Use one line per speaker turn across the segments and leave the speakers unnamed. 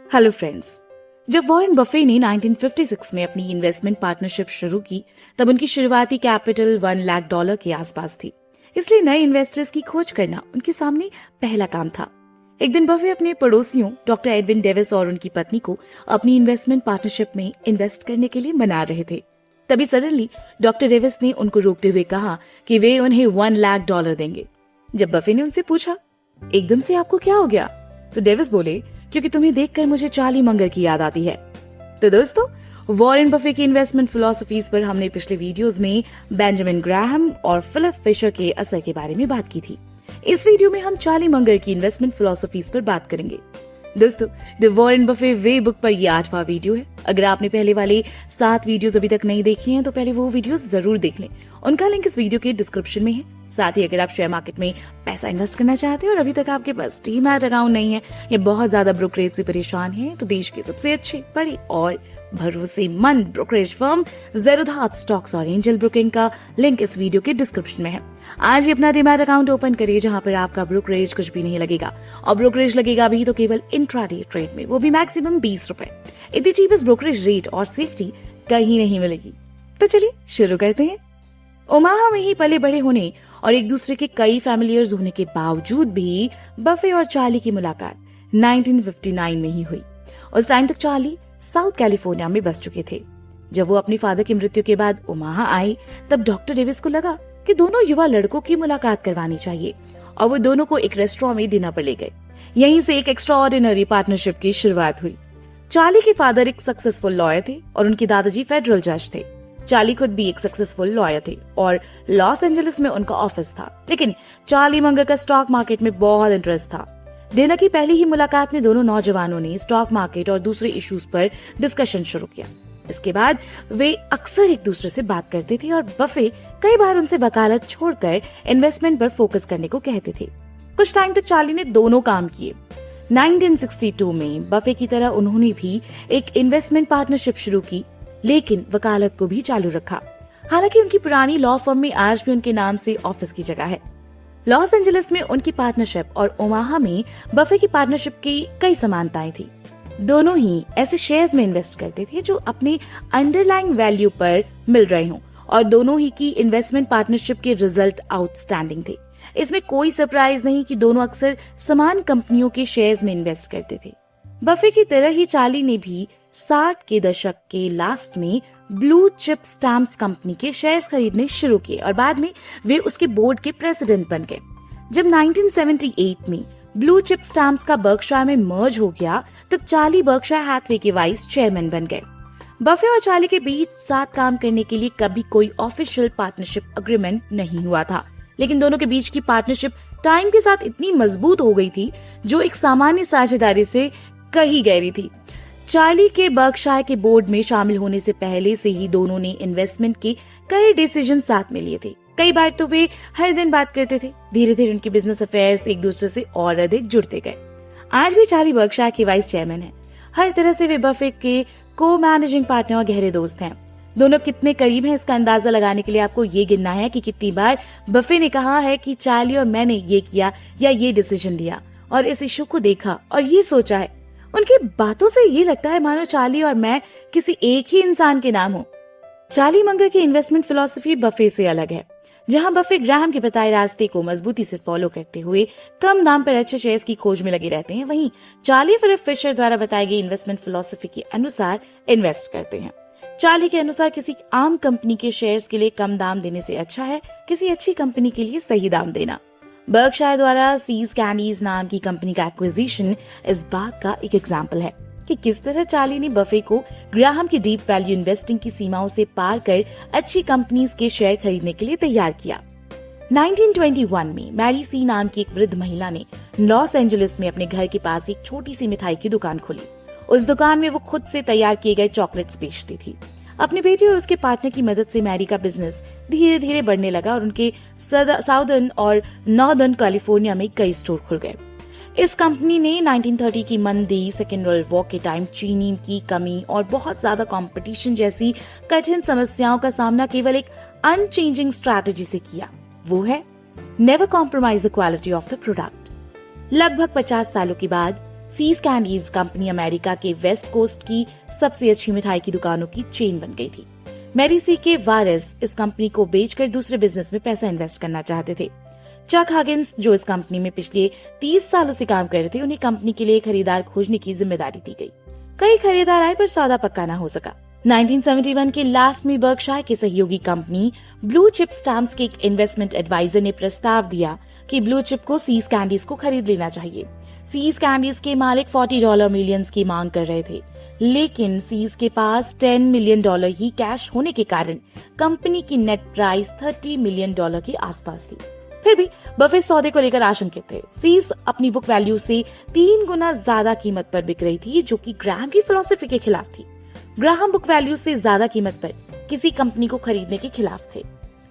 Hello friends. जब Warren Buffett ने 1956 में अपनी इन्वेस्टमेंट पार्टनरशिप शुरू की, तब उनकी शुरुआती कैपिटल $1 लाख के आसपास थी। इसलिए नए इन्वेस्टर्स की खोज करना उनके सामने पहला काम था। एक दिन बफे अपने पड़ोसियों डॉक्टर एडविन डेविस और उनकी पत्नी को अपनी इन्वेस्टमेंट पार्टनरशिप में इन्वेस्ट करने के लिए मना रहे थे। तभी सडनली डॉक्टर डेविस ने उनको रोकते हुए कहा कि वे उन्हें $1 लाख देंगे। जब बफे ने उनसे पूछा, एकदम से आपको क्या हो गया, तो डेविस बोले, क्योंकि तुम्हें देखकर मुझे चार्ली मंगर की याद आती है। तो दोस्तों, वॉरेन बफे की इन्वेस्टमेंट फिलॉसफीज पर हमने पिछले वीडियोस में बेंजामिन ग्राहम और फिलिप फिशर के असर के बारे में बात की थी। इस वीडियो में हम चार्ली मंगर की इन्वेस्टमेंट फिलॉसफीज पर बात करेंगे। दोस्तों, the Warren Buffett way book पर यह 8वां वीडियो है। अगर आपने पहले वाले 7 वीडियोस अभी तक नहीं देखे हैं तो पहले वो वीडियोस जरूर देख लें। उनका लिंक इस वीडियो के डिस्क्रिप्शन में है। साथ ही अगर आप शेयर मार्केट में पैसा इन्वेस्ट करना चाहते हैं और अभी तक आपके पास डीमैट अकाउंट नहीं है या बहुत ज्यादा ब्रोकरेज से परेशान हैं, तो देश के सबसे अच्छे, बड़े और भरोसेमंद ब्रोकरेज फर्म ज़ेरोधा अपस्टॉक्स और एंजल ब्रोकिंग का लिंक इस वीडियो के डिस्क्रिप्शन में है। आज ही अपना डीमैट अकाउंट ओपन करिए, जहां पर आपका ब्रोकरेज कुछ भी नहीं लगेगा, और ब्रोकरेज लगेगा भी तो केवल इंट्राडे ट्रेड में, वो भी मैक्सिमम 20 रुपए। इतनी चीपेस्ट ब्रोकरेज रेट और सेफ्टी कहीं नहीं मिलेगी। तो चलिए शुरू करते हैं। ओमाहा में ही पले बड़े होने और एक दूसरे के कई फैमिलियर्स होने के बावजूद भी बफे और चार्ली की मुलाकात 1959 में ही हुई। उस टाइम तक चार्ली साउथ कैलिफोर्निया में बस चुके थे। जब वो अपने फादर की मृत्यु के बाद ओमाहा आए, तब डॉक्टर डेविस को लगा कि दोनों युवा लड़कों की मुलाकात करवानी चाहिए, और वो दोनों को एक रेस्टोरेंट में डिनर पर ले गए। यहीं से एक एक्स्ट्राऑर्डिनरी पार्टनरशिप की शुरुआत हुई। चार्ली के फादर एक सक्सेसफुल लॉयर थे और उनके दादाजी फेडरल जज थे। चार्ली खुद भी एक सक्सेसफुल लॉयर थे और लॉस एंजलिस में उनका ऑफिस था, लेकिन चार्ली मंगर का स्टॉक मार्केट में बहुत इंटरेस्ट था। डिनर की पहली ही मुलाकात में दोनों नौजवानों ने स्टॉक मार्केट और दूसरे इश्यूज पर डिस्कशन शुरू किया। इसके बाद वे अक्सर एक दूसरे से बात करते थे और बफे कई बार उनसे वकालत छोड़कर इन्वेस्टमेंट पर फोकस करने को कहते थे। कुछ टाइम तक चार्ली ने दोनों काम किए। 1962 में बफे की तरह उन्होंने भी एक इन्वेस्टमेंट पार्टनरशिप शुरू की, लेकिन वकालत को भी चालू रखा। हालांकि उनकी पुरानी लॉ फर्म में आज भी उनके नाम से ऑफिस की जगह है। लॉस एंजलिस में उनकी पार्टनरशिप और ओमाहा में बफे की पार्टनरशिप की कई समानताएं थी। दोनों ही ऐसे शेयर्स में इन्वेस्ट करते थे जो अपने अंडरलाइंग वैल्यू पर मिल रहे हों, और दोनों ही की इन्वेस्टमेंट पार्टनरशिप के रिजल्ट आउटस्टैंडिंग थे। इसमें कोई सरप्राइज नहीं कि दोनों अक्सर समान कंपनियों के शेयर्स में इन्वेस्ट करते थे। बफे की तरह ही चार्ली ने भी 60 के दशक के लास्ट में ब्लू चिप स्टैम्प्स कंपनी के शेयर्स खरीदने शुरू किए और बाद में वे उसके बोर्ड के प्रेसिडेंट बन गए। जब 1978 में ब्लू चिप स्टैम्प्स का बर्कशायर में मर्ज हो गया, तब चार्ली बर्कशायर हैथवे के वाइस चेयरमैन बन गए। बफे और चार्ली के बीच साथ काम करने के लिए कभी कोई ऑफिशियल पार्टनरशिप एग्रीमेंट नहीं हुआ था, लेकिन दोनों के बीच की पार्टनरशिप टाइम के साथ इतनी मजबूत हो गई थी जो एक सामान्य साझेदारी से कहीं गहरी थी। चार्ली के बर्कशायर के बोर्ड में शामिल होने से पहले से ही दोनों ने इन्वेस्टमेंट के कई डिसीजन साथ में लिए थे। कई बार तो वे हर दिन बात करते थे। धीरे धीरे उनके बिजनेस अफेयर्स एक दूसरे से और अधिक जुड़ते गए। आज भी चार्ली बर्कशायर के वाइस चेयरमैन है। हर तरह से वे बफे के को मैनेजिंग पार्टनर और गहरे दोस्त हैं। दोनों कितने करीब हैं, इसका अंदाजा लगाने के लिए आपको ये गिनना है कि कितनी बार बफे ने कहा है कि चार्ली और मैंने ये किया या ये डिसीजन लिया और इस इशू को देखा और ये सोचा है। उनकी बातों से ये लगता है मानो चार्ली और मैं किसी एक ही इंसान के नाम हो। चार्ली मंगर की इन्वेस्टमेंट फिलॉसफी बफे से अलग है। जहां बफे ग्राहम के बताए रास्ते को मजबूती से फॉलो करते हुए कम दाम पर अच्छे शेयर्स की खोज में लगे रहते हैं, वहीं चार्ली फिलिप फिशर द्वारा बताई गई इन्वेस्टमेंट फिलॉसफी के अनुसार इन्वेस्ट करते हैं। चार्ली के अनुसार किसी आम कंपनी के शेयर्स के लिए कम दाम देने से अच्छा है किसी अच्छी कंपनी के लिए सही दाम देना। बर्कशायर द्वारा सीज कैंडीज नाम की कंपनी का एक्विजिशन इस बात का एक एग्जाम्पल है कि किस तरह चार्ली ने बफे को ग्राहम की डीप वैल्यू इन्वेस्टिंग की सीमाओं से पार कर अच्छी कंपनीज के शेयर खरीदने के लिए तैयार किया। 1921 में मैरी सी नाम की एक वृद्ध महिला ने लॉस एंजलिस में अपने घर के पास एक छोटी सी मिठाई की दुकान खोली। उस दुकान में वो खुद से तैयार किए गए चॉकलेट्स बेचती थी। अपने बेटे और उसके पार्टनर की मदद से मैरी का बिजनेस धीरे धीरे बढ़ने लगा और उनके साउदर्न और नॉर्दर्न कैलिफोर्निया में कई स्टोर खुल गए। इस कंपनी ने 1930 की मंदी, सेकेंड वर्ल्ड वॉर के टाइम चीनी की कमी और बहुत ज्यादा कंपटीशन जैसी कठिन समस्याओं का सामना केवल एक अनचेंजिंग स्ट्रैटेजी से किया। वो है never compromise the quality of the product. लगभग 50 सालों के बाद सीज कैंडीज कंपनी अमेरिका के वेस्ट कोस्ट की सबसे अच्छी मिठाई की दुकानों की चेन बन गई थी। मैरी सी के वारिस इस कंपनी को बेचकर दूसरे बिजनेस में पैसा इन्वेस्ट करना चाहते थे। चक हगिन्स, जो इस कंपनी में पिछले 30 सालों से काम कर रहे थे, उन्हें कंपनी के लिए खरीदार खोजने की जिम्मेदारी दी गई। कई खरीदार आए पर सौदा पक्का न हो सका। 1971 के लास्ट में बर्कशायर के सहयोगी कंपनी ब्लू चिप स्टैम्प्स के एक इन्वेस्टमेंट एडवाइजर ने प्रस्ताव दिया कि ब्लू चिप को सीज कैंडीज को खरीद लेना चाहिए। सीज कैंडीज के मालिक $40 मिलियंस की मांग कर रहे थे, लेकिन सीज के पास $10 मिलियन ही कैश होने के कारण कंपनी की नेट प्राइस $30 मिलियन के आसपास थी। फिर भी बफे सौदे को लेकर आशंकित थे। सीज अपनी बुक वैल्यू से 3 गुना ज्यादा कीमत पर बिक रही थी, जो कि ग्राहम की फिलॉसफी के खिलाफ थी। ग्राहम बुक वैल्यू से ज्यादा कीमत पर किसी कंपनी को खरीदने के खिलाफ थे।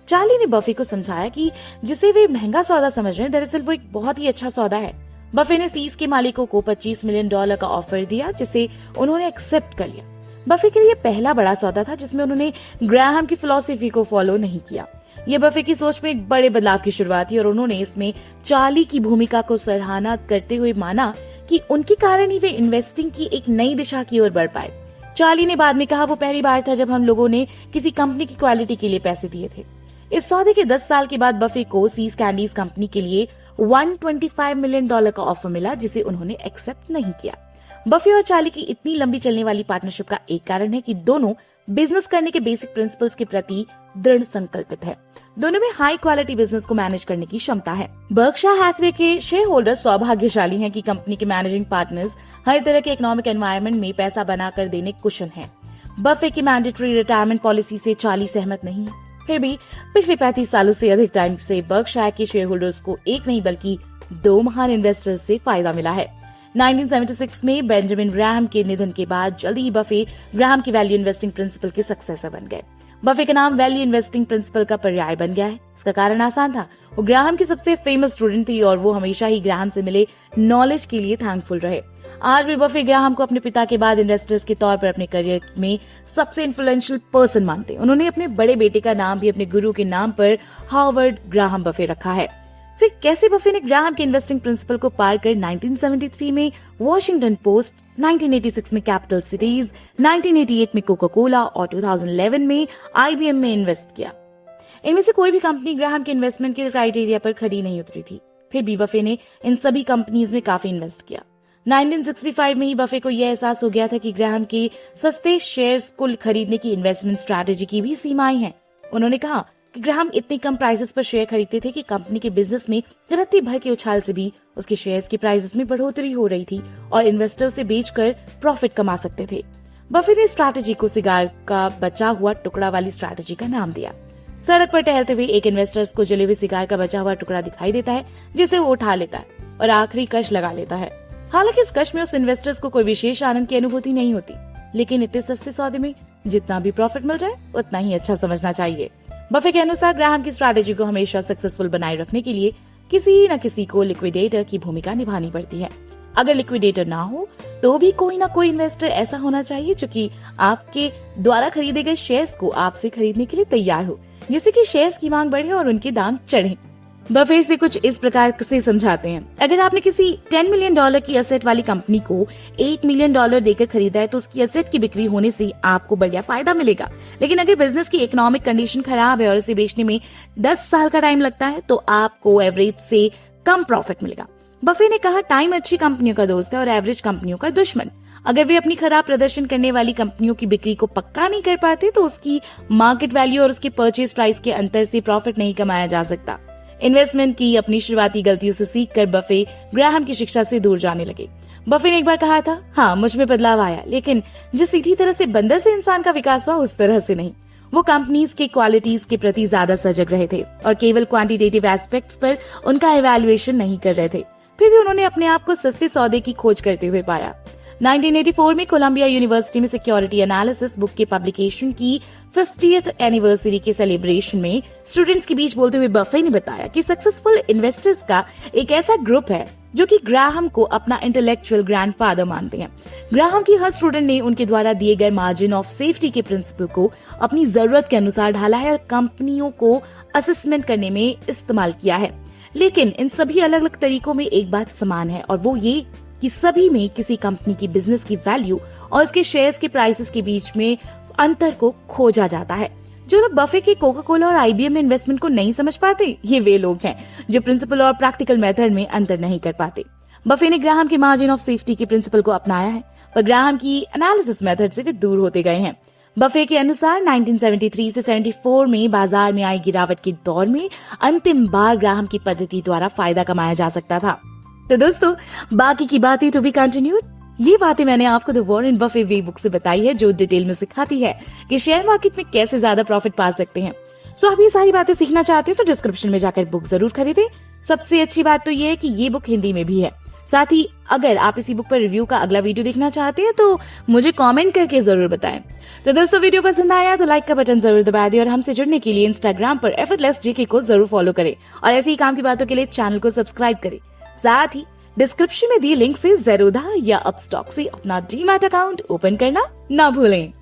चार्ली ने बफे को समझाया कि जिसे वे महंगा सौदा समझ रहे हैं, दरअसल वो एक बहुत ही अच्छा सौदा है। बफे ने सीज के मालिकों को $25 मिलियन का ऑफर दिया, जिसे उन्होंने एक्सेप्ट कर लिया। बफे के लिए पहला बड़ा सौदा था जिसमें उन्होंने ग्राहम की फिलॉसफी को फॉलो नहीं किया। यह बफे की सोच में एक बड़े बदलाव की शुरुआत थी और उन्होंने इसमें चार्ली की भूमिका को सराहना करते हुए माना कि उनके कारण ही वे इन्वेस्टिंग की एक नई दिशा की ओर बढ़ पाए। चार्ली ने बाद में कहा, वो पहली बार था जब हम लोगों ने किसी कंपनी की क्वालिटी के लिए पैसे दिए थे। इस सौदे के 10 साल के बाद बफे को सीज कैंडीज कंपनी के लिए $125 मिलियन का ऑफर मिला, जिसे उन्होंने एक्सेप्ट नहीं किया। बफे और चार्ली की इतनी लंबी चलने वाली पार्टनरशिप का एक कारण है कि दोनों बिजनेस करने के बेसिक प्रिंसिपल्स के प्रति दृढ़ संकल्पित है। दोनों में हाई क्वालिटी बिजनेस को मैनेज करने की क्षमता है। बर्कशायर हैथवे के शेयर होल्डर सौभाग्यशाली हैं कि कंपनी के मैनेजिंग पार्टनर्स हर तरह के इकोनॉमिक एनवायरनमेंट में पैसा बनाकर देने कुशल हैं। बफे की मैंडेटरी रिटायरमेंट पॉलिसी से चार्ली सहमत नहीं है। फिर भी पिछले 35 सालों से अधिक टाइम से बर्कशायर के शेयर होल्डर्स को एक नहीं बल्कि 2 महान इन्वेस्टर्स से फायदा मिला है। 1976 में बेंजामिन ग्राहम के निधन के बाद जल्दी ही बफे ग्राहम की वैल्यू इन्वेस्टिंग प्रिंसिपल के सक्सेसर बन गए। बफे का नाम वैल्यू इन्वेस्टिंग प्रिंसिपल का पर्याय बन गया है। इसका कारण आसान था, वो ग्राहम की सबसे फेमस स्टूडेंट थी और वो हमेशा ही ग्राहम से मिले नॉलेज के लिए थैंकफुल रहे। आज भी बफे ग्राहम को अपने पिता के बाद इन्वेस्टर्स के तौर पर अपने करियर में सबसे इन्फ्लुएंशियल पर्सन मानते हैं। उन्होंने अपने बड़े बेटे का नाम भी अपने गुरु के नाम पर हार्वर्ड ग्राहम बफे रखा है। फिर कैसे बफे ने ग्राहम के इन्वेस्टिंग प्रिंसिपल को पार कर 1973 में वॉशिंगटन पोस्ट, 1986 में कैपिटल सिटीज, 1988 में कोका कोला और 2011 में IBM में इन्वेस्ट किया। इनमें से कोई भी कंपनी ग्राहम के इन्वेस्टमेंट के क्राइटेरिया पर खरी नहीं उतरी थी। फिर भी बफे ने इन सभी कंपनीज में काफी इन्वेस्ट किया। 1965 में ही बफे को यह एहसास हो गया था कि ग्राहम के सस्ते शेयर्स को खरीदने की इन्वेस्टमेंट स्ट्रैटेजी की भी सीमाएं हैं। उन्होंने कहा कि ग्राहम इतनी कम प्राइसेस पर शेयर खरीदते थे कि कंपनी के बिजनेस में रत्ती भर के उछाल से भी उसके शेयर्स की प्राइसेस में बढ़ोतरी हो रही थी और इन्वेस्टर से बेचकर प्रॉफिट कमा सकते थे। बफे ने स्ट्रैटेजी को सिगार का बचा हुआ टुकड़ा वाली स्ट्रैटेजी का नाम दिया। सड़क पर टहलते हुए एक इन्वेस्टर्स को जले हुए सिगार का बचा हुआ टुकड़ा दिखाई देता है, जिसे वो उठा लेता है और आखिरी कश लगा लेता है। हालांकि इस कश में उस इन्वेस्टर्स को कोई विशेष आनंद की अनुभूति नहीं होती, लेकिन इतने सस्ते सौदे में जितना भी प्रॉफिट मिल जाए उतना ही अच्छा समझना चाहिए। बफे के अनुसार ग्राहम की स्ट्रैटेजी को हमेशा सक्सेसफुल बनाए रखने के लिए किसी न किसी को लिक्विडेटर की भूमिका निभानी पड़ती है। अगर लिक्विडेटर ना हो तो भी कोई ना कोई इन्वेस्टर ऐसा होना चाहिए जो कि आपके द्वारा खरीदे गए शेयर्स को आपसे खरीदने के लिए तैयार हो, जिससे कि शेयर्स की मांग बढ़े और उनके दाम चढ़े। बफे से कुछ इस प्रकार से समझाते हैं, अगर आपने किसी $10 मिलियन की एसेट वाली कंपनी को $8 मिलियन देकर खरीदा है तो उसकी एसेट की बिक्री होने से आपको बढ़िया फायदा मिलेगा। लेकिन अगर बिजनेस की इकोनॉमिक कंडीशन खराब है और उसे बेचने में 10 साल का टाइम लगता है तो आपको एवरेज से कम प्रॉफिट मिलेगा। बफे ने कहा, टाइम अच्छी कंपनियों का दोस्त है और एवरेज कंपनियों का दुश्मन। अगर वे अपनी खराब प्रदर्शन करने वाली कंपनियों की बिक्री को पक्का नहीं कर पाते तो उसकी मार्केट वैल्यू और उसके परचेज प्राइस के अंतर से प्रॉफिट नहीं कमाया जा सकता। इन्वेस्टमेंट की अपनी शुरुआती गलतियों से सीखकर बफे ग्राहम की शिक्षा से दूर जाने लगे। बफे ने एक बार कहा था, हाँ मुझ में बदलाव आया, लेकिन जिस सीधी तरह से बंदर से इंसान का विकास हुआ उस तरह से नहीं। वो कंपनीज के क्वालिटीज के प्रति ज्यादा सजग रहे थे और केवल क्वांटिटेटिव एस्पेक्ट्स पर उनका इवैल्यूएशन नहीं कर रहे थे। फिर भी उन्होंने अपने आप को सस्ते सौदे की खोज करते हुए पाया। 1984 में कोलंबिया यूनिवर्सिटी में सिक्योरिटी एनालिसिस बुक के पब्लिकेशन की 50th एनिवर्सरी के सेलिब्रेशन में स्टूडेंट्स के बीच बोलते हुए बफे ने बताया कि सक्सेसफुल इन्वेस्टर्स का एक ऐसा ग्रुप है जो कि ग्राहम को अपना इंटेलेक्चुअल ग्रैंडफादर मानते हैं। ग्राहम की हर स्टूडेंट ने उनके द्वारा दिए गए मार्जिन ऑफ सेफ्टी के प्रिंसिपल को अपनी जरूरत के अनुसार ढाला है और कंपनियों को असेसमेंट करने में इस्तेमाल किया है। लेकिन इन सभी अलग अलग तरीकों में एक बात समान है और वो ये कि सभी में किसी कंपनी की बिजनेस की वैल्यू और उसके शेयर्स के प्राइसेस के बीच में अंतर को खोजा जाता है। जो लोग बफे के कोका कोला और आईबीएम में इन्वेस्टमेंट को नहीं समझ पाते, ये वे लोग हैं जो प्रिंसिपल और प्रैक्टिकल मेथड में अंतर नहीं कर पाते। बफे ने ग्राहम के मार्जिन ऑफ सेफ्टी के प्रिंसिपल को अपनाया है, पर ग्राहम की एनालिसिस मेथड से वे दूर होते गए हैं। बफे के अनुसार 1973 से 74 में बाजार में आई गिरावट के दौर में अंतिम बार ग्राहम की पद्धति द्वारा फायदा कमाया जा सकता था। तो दोस्तों, बाकी की बातें टू बी कंटिन्यूड। ये बातें मैंने आपको the Warren Buffett way book से बताई है, जो डिटेल में सिखाती है कि शेयर मार्केट में कैसे ज्यादा प्रॉफिट पा सकते हैं। सो आप ये सारी बातें सीखना चाहते हैं तो डिस्क्रिप्शन में जाकर बुक जरूर खरीदें। सबसे अच्छी बात तो ये है कि ये बुक हिंदी में भी है। साथ ही अगर आप इसी बुक पर रिव्यू का अगला वीडियो देखना चाहते हैं तो मुझे कमेंट करके जरूर बताएं। तो दोस्तों, वीडियो पसंद आया तो लाइक का बटन जरूर दबा दें और हमसे जुड़ने के लिए इंस्टाग्राम पर एफर्टलेस जेके को जरूर फॉलो करें और ऐसे ही काम की बातों के लिए चैनल को सब्सक्राइब करें। साथ ही डिस्क्रिप्शन में दिए लिंक से ज़ेरोधा या अपस्टॉक से अपना डीमैट अकाउंट ओपन करना ना भूलें।